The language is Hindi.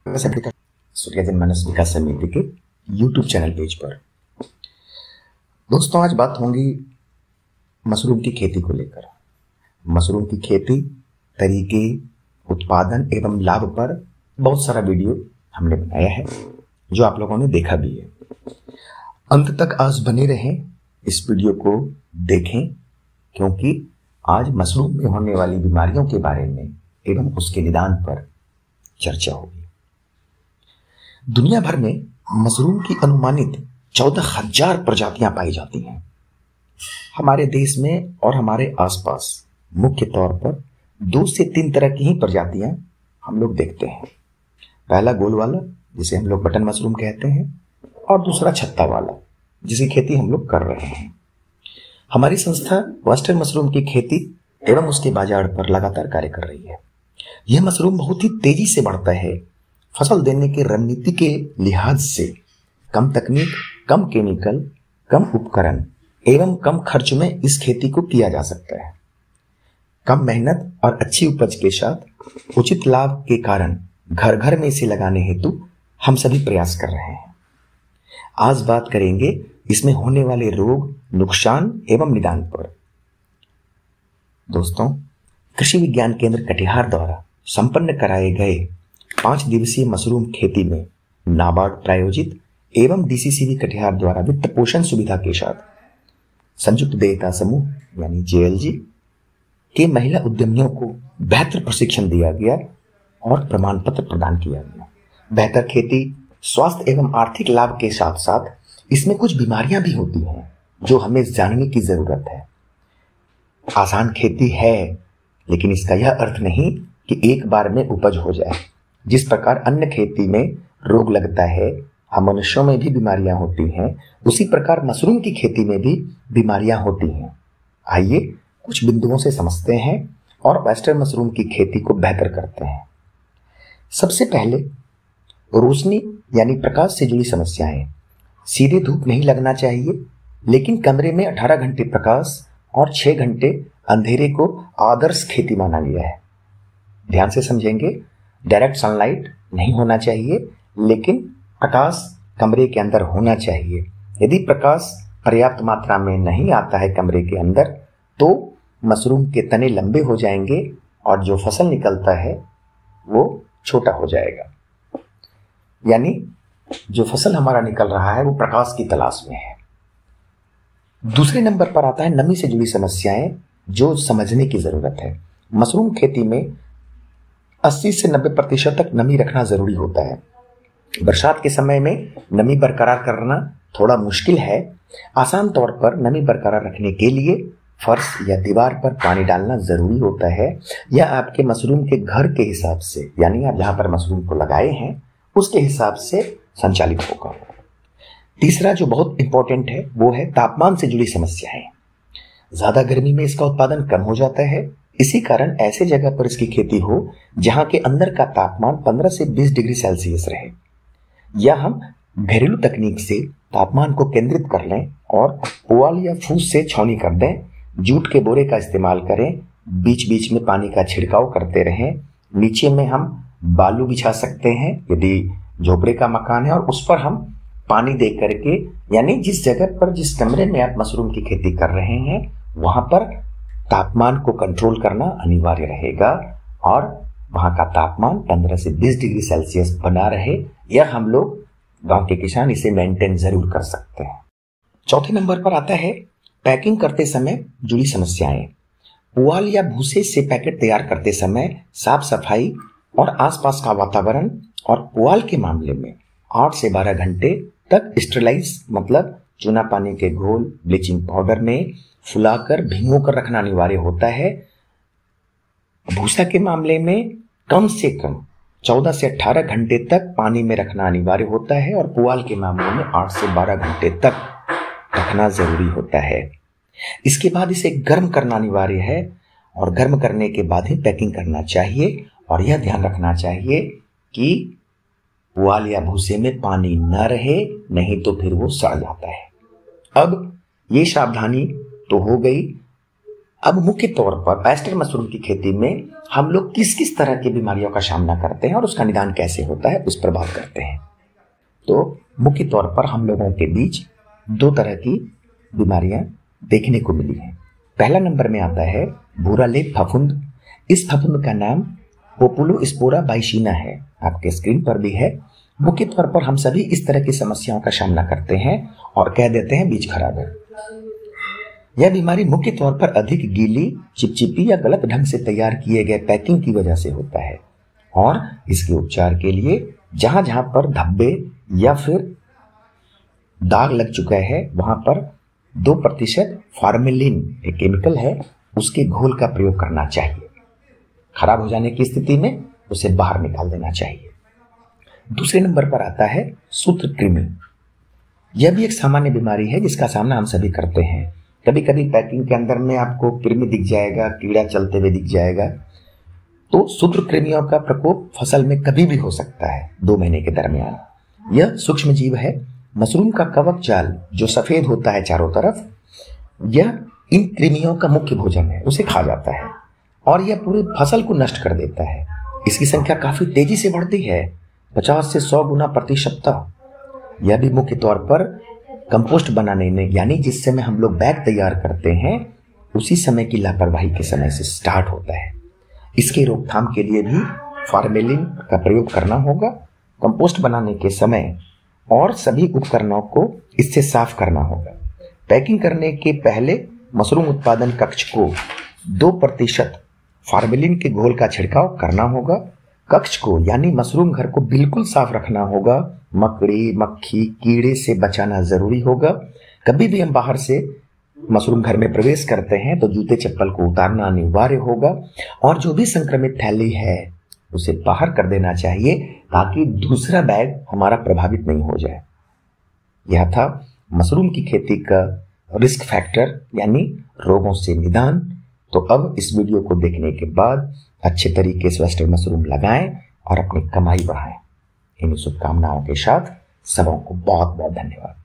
सूर्य जनमानस विकास समिति के यूट्यूब चैनल पेज पर। दोस्तों, आज बात होगी मशरूम की खेती को लेकर। मशरूम की खेती, तरीके, उत्पादन एवं लाभ पर बहुत सारा वीडियो हमने बनाया है जो आप लोगों ने देखा भी है। अंत तक आज बने रहें, इस वीडियो को देखें, क्योंकि आज मशरूम में होने वाली बीमारियों के बारे में एवं उसके निदान पर चर्चा होगी। दुनिया भर में मशरूम की अनुमानित 14,000 प्रजातियां पाई जाती हैं। हमारे देश में और हमारे आसपास मुख्य तौर पर 2 से 3 तरह की ही प्रजातियां हम लोग देखते हैं। पहला गोल वाला, जिसे हम लोग बटन मशरूम कहते हैं, और दूसरा छत्ता वाला, जिसकी खेती हम लोग कर रहे हैं। हमारी संस्था वेस्टर्न मशरूम की खेती एवं उसके बाजार पर लगातार कार्य कर रही है। यह मशरूम बहुत ही तेजी से बढ़ता है। फसल देने के रणनीति के लिहाज से कम तकनीक, कम केमिकल, कम उपकरण एवं कम खर्च में इस खेती को किया जा सकता है। कम मेहनत और अच्छी उपज के साथ उचित लाभ के कारण घर घर में इसे लगाने हेतु हम सभी प्रयास कर रहे हैं। आज बात करेंगे इसमें होने वाले रोग, नुकसान एवं निदान पर। दोस्तों, कृषि विज्ञान केंद्र कटिहार द्वारा संपन्न कराए गए 5 दिवसीय मशरूम खेती में नाबार्ड प्रायोजित एवं डीसीसीबी कटिहार द्वारा वित्त पोषण सुविधा के साथ संयुक्त देयता समूह यानी जेएलजी के महिला उद्यमियों को बेहतर प्रशिक्षण दिया गया और प्रमाण पत्र प्रदान किया गया। बेहतर खेती, स्वास्थ्य एवं आर्थिक लाभ के साथ साथ इसमें कुछ बीमारियां भी होती हैं जो हमें जानने की जरूरत है। आसान खेती है, लेकिन इसका यह अर्थ नहीं कि एक बार में उपज हो जाए। जिस प्रकार अन्य खेती में रोग लगता है, हम मनुष्यों में भी बीमारियां होती हैं, उसी प्रकार मशरूम की खेती में भी बीमारियां होती हैं। आइए कुछ बिंदुओं से समझते हैं और वेस्टर्न मशरूम की खेती को बेहतर करते हैं। सबसे पहले रोशनी यानी प्रकाश से जुड़ी समस्याएं। सीधे धूप नहीं लगना चाहिए, लेकिन कमरे में 18 घंटे प्रकाश और 6 घंटे अंधेरे को आदर्श खेती माना गया है। ध्यान से समझेंगे, डायरेक्ट सनलाइट नहीं होना चाहिए, लेकिन प्रकाश कमरे के अंदर होना चाहिए। यदि प्रकाश पर्याप्त मात्रा में नहीं आता है कमरे के अंदर, तो मशरूम के तने लंबे हो जाएंगे और जो फसल निकलता है वो छोटा हो जाएगा। यानी जो फसल हमारा निकल रहा है वो प्रकाश की तलाश में है। दूसरे नंबर पर आता है नमी से जुड़ी समस्याएं, जो समझने की जरूरत है। मशरूम खेती में 80 से 90% तक नमी रखना जरूरी होता है। बरसात के समय में नमी बरकरार करना थोड़ा मुश्किल है। आसान तौर पर नमी बरकरार रखने के लिए फर्श या दीवार पर पानी डालना जरूरी होता है, या आपके मशरूम के घर के हिसाब से, यानी आप जहां पर मशरूम को लगाए हैं उसके हिसाब से संचालित होगा। तीसरा जो बहुत इंपॉर्टेंट है वो है तापमान से जुड़ी समस्याएं। ज्यादा गर्मी में इसका उत्पादन कम हो जाता है। इसी कारण ऐसे जगह पर इसकी खेती हो जहां के अंदर का तापमान 15 से 20 डिग्री सेल्सियस रहे, या हम घरेलू तकनीक से तापमान को केंद्रित कर लें और पुआल या फूस से छावनी कर दें। जूट के बोरे का इस्तेमाल करें, बीच बीच में पानी का छिड़काव करते रहें। नीचे में हम बालू बिछा सकते हैं यदि झोपड़े का मकान है, और उस पर हम पानी दे करके, यानी जिस जगह पर, जिस कमरे में आप मशरूम की खेती कर रहे हैं वहां पर तापमान को कंट्रोल करना अनिवार्य रहेगा और वहां का तापमान 15 से 20 डिग्री सेल्सियस बना रहे। यह हम लोग गांव के किसान इसे मेंटेन जरूर कर सकते हैं। चौथे नंबर पर आता है पैकिंग करते समय जुड़ी समस्याएं। पुआल या भूसे से पैकेट तैयार करते समय साफ सफाई और आसपास का वातावरण, और पुआल के मामले में 8 से 12 घंटे तक स्टेरिलाइज मतलब चूना पानी के घोल, ब्लीचिंग पाउडर में फुलाकर भिगो कर रखना अनिवार्य होता है। भूसा के मामले में कम से कम 14 से 18 घंटे तक पानी में रखना अनिवार्य होता है, और पुआल के मामले में 8 से 12 घंटे तक रखना जरूरी होता है। इसके बाद इसे गर्म करना अनिवार्य है, और गर्म करने के बाद ही पैकिंग करना चाहिए। और यह ध्यान रखना चाहिए कि पुआल या भूसे में पानी न रहे, नहीं तो फिर वो सड़ जाता है। अब ये सावधानी तो हो गई अब मुख्य तौर पर ऑयस्टर मशरूम की खेती में हम लोग किस किस तरह की बीमारियों का सामना करते हैं और उसका निदान कैसे होता है, उस पर बात करते हैं। तो मुख्य तौर पर हम लोगों के बीच दो तरह की बीमारियां देखने को मिली हैं। पहला नंबर में आता है भूरा लेप फफूंद। इस फफूंद का नाम पोपुलोस्पोरा बाइसिना है, आपके स्क्रीन पर भी है। मुख्य तौर पर हम सभी इस तरह की समस्याओं का सामना करते हैं और कह देते हैं बीज खराब है। यह बीमारी मुख्य तौर पर अधिक गीली, चिपचिपी या गलत ढंग से तैयार किए गए पैकिंग की वजह से होता है और इसके उपचार के लिए जहां जहां पर धब्बे या फिर दाग लग चुका है वहां पर 2% फॉर्मेलिन एक केमिकल है, उसके घोल का प्रयोग करना चाहिए। खराब हो जाने की स्थिति में उसे बाहर निकाल देना चाहिए। दूसरे नंबर पर आता है सूत्रकृमि। यह भी एक सामान्य बीमारी है जिसका सामना हम सभी करते हैं। कभी कभी पैकिंग के अंदर में आपको कृमि दिख जाएगा, कीड़ा चलते हुए दिख जाएगा। तो सूत्रकृमियों का प्रकोप फसल में कभी भी हो सकता है 2 महीने के दरमियान। यह सूक्ष्म जीव है। मशरूम का कवक जाल जो सफेद होता है चारों तरफ, यह इन कृमियों का मुख्य भोजन है, उसे खा जाता है और यह पूरी फसल को नष्ट कर देता है। इसकी संख्या काफी तेजी से बढ़ती है, 50 से 100 गुना प्रति सप्ताह। यह भी मुख्य तौर पर कंपोस्ट बनाने में, यानी जिस समय हम लोग बैग तैयार करते हैं उसी समय की लापरवाही के समय से स्टार्ट होता है। इसके रोकथाम के लिए भी फॉर्मेलिन का प्रयोग करना होगा कंपोस्ट बनाने के समय और सभी उपकरणों को इससे साफ करना होगा। पैकिंग करने के पहले मशरूम उत्पादन कक्ष को 2% फॉर्मेलिन के घोल का छिड़काव करना होगा। कक्ष को यानी मशरूम घर को बिल्कुल साफ रखना होगा। मकड़ी, मक्खी, कीड़े से बचाना जरूरी होगा। कभी भी हम बाहर से मशरूम घर में प्रवेश करते हैं तो जूते चप्पल को उतारना अनिवार्य होगा और जो भी संक्रमित थैली है उसे बाहर कर देना चाहिए ताकि दूसरा बैग हमारा प्रभावित नहीं हो जाए। यह था मशरूम की खेती का रिस्क फैक्टर यानी रोगों से निदान। तो अब इस वीडियो को देखने के बाद अच्छे तरीके से ऑयस्टर मशरूम लगाएं और अपनी कमाई बढ़ाएं। इन शुभकामनाओं के साथ सबों को बहुत बहुत धन्यवाद।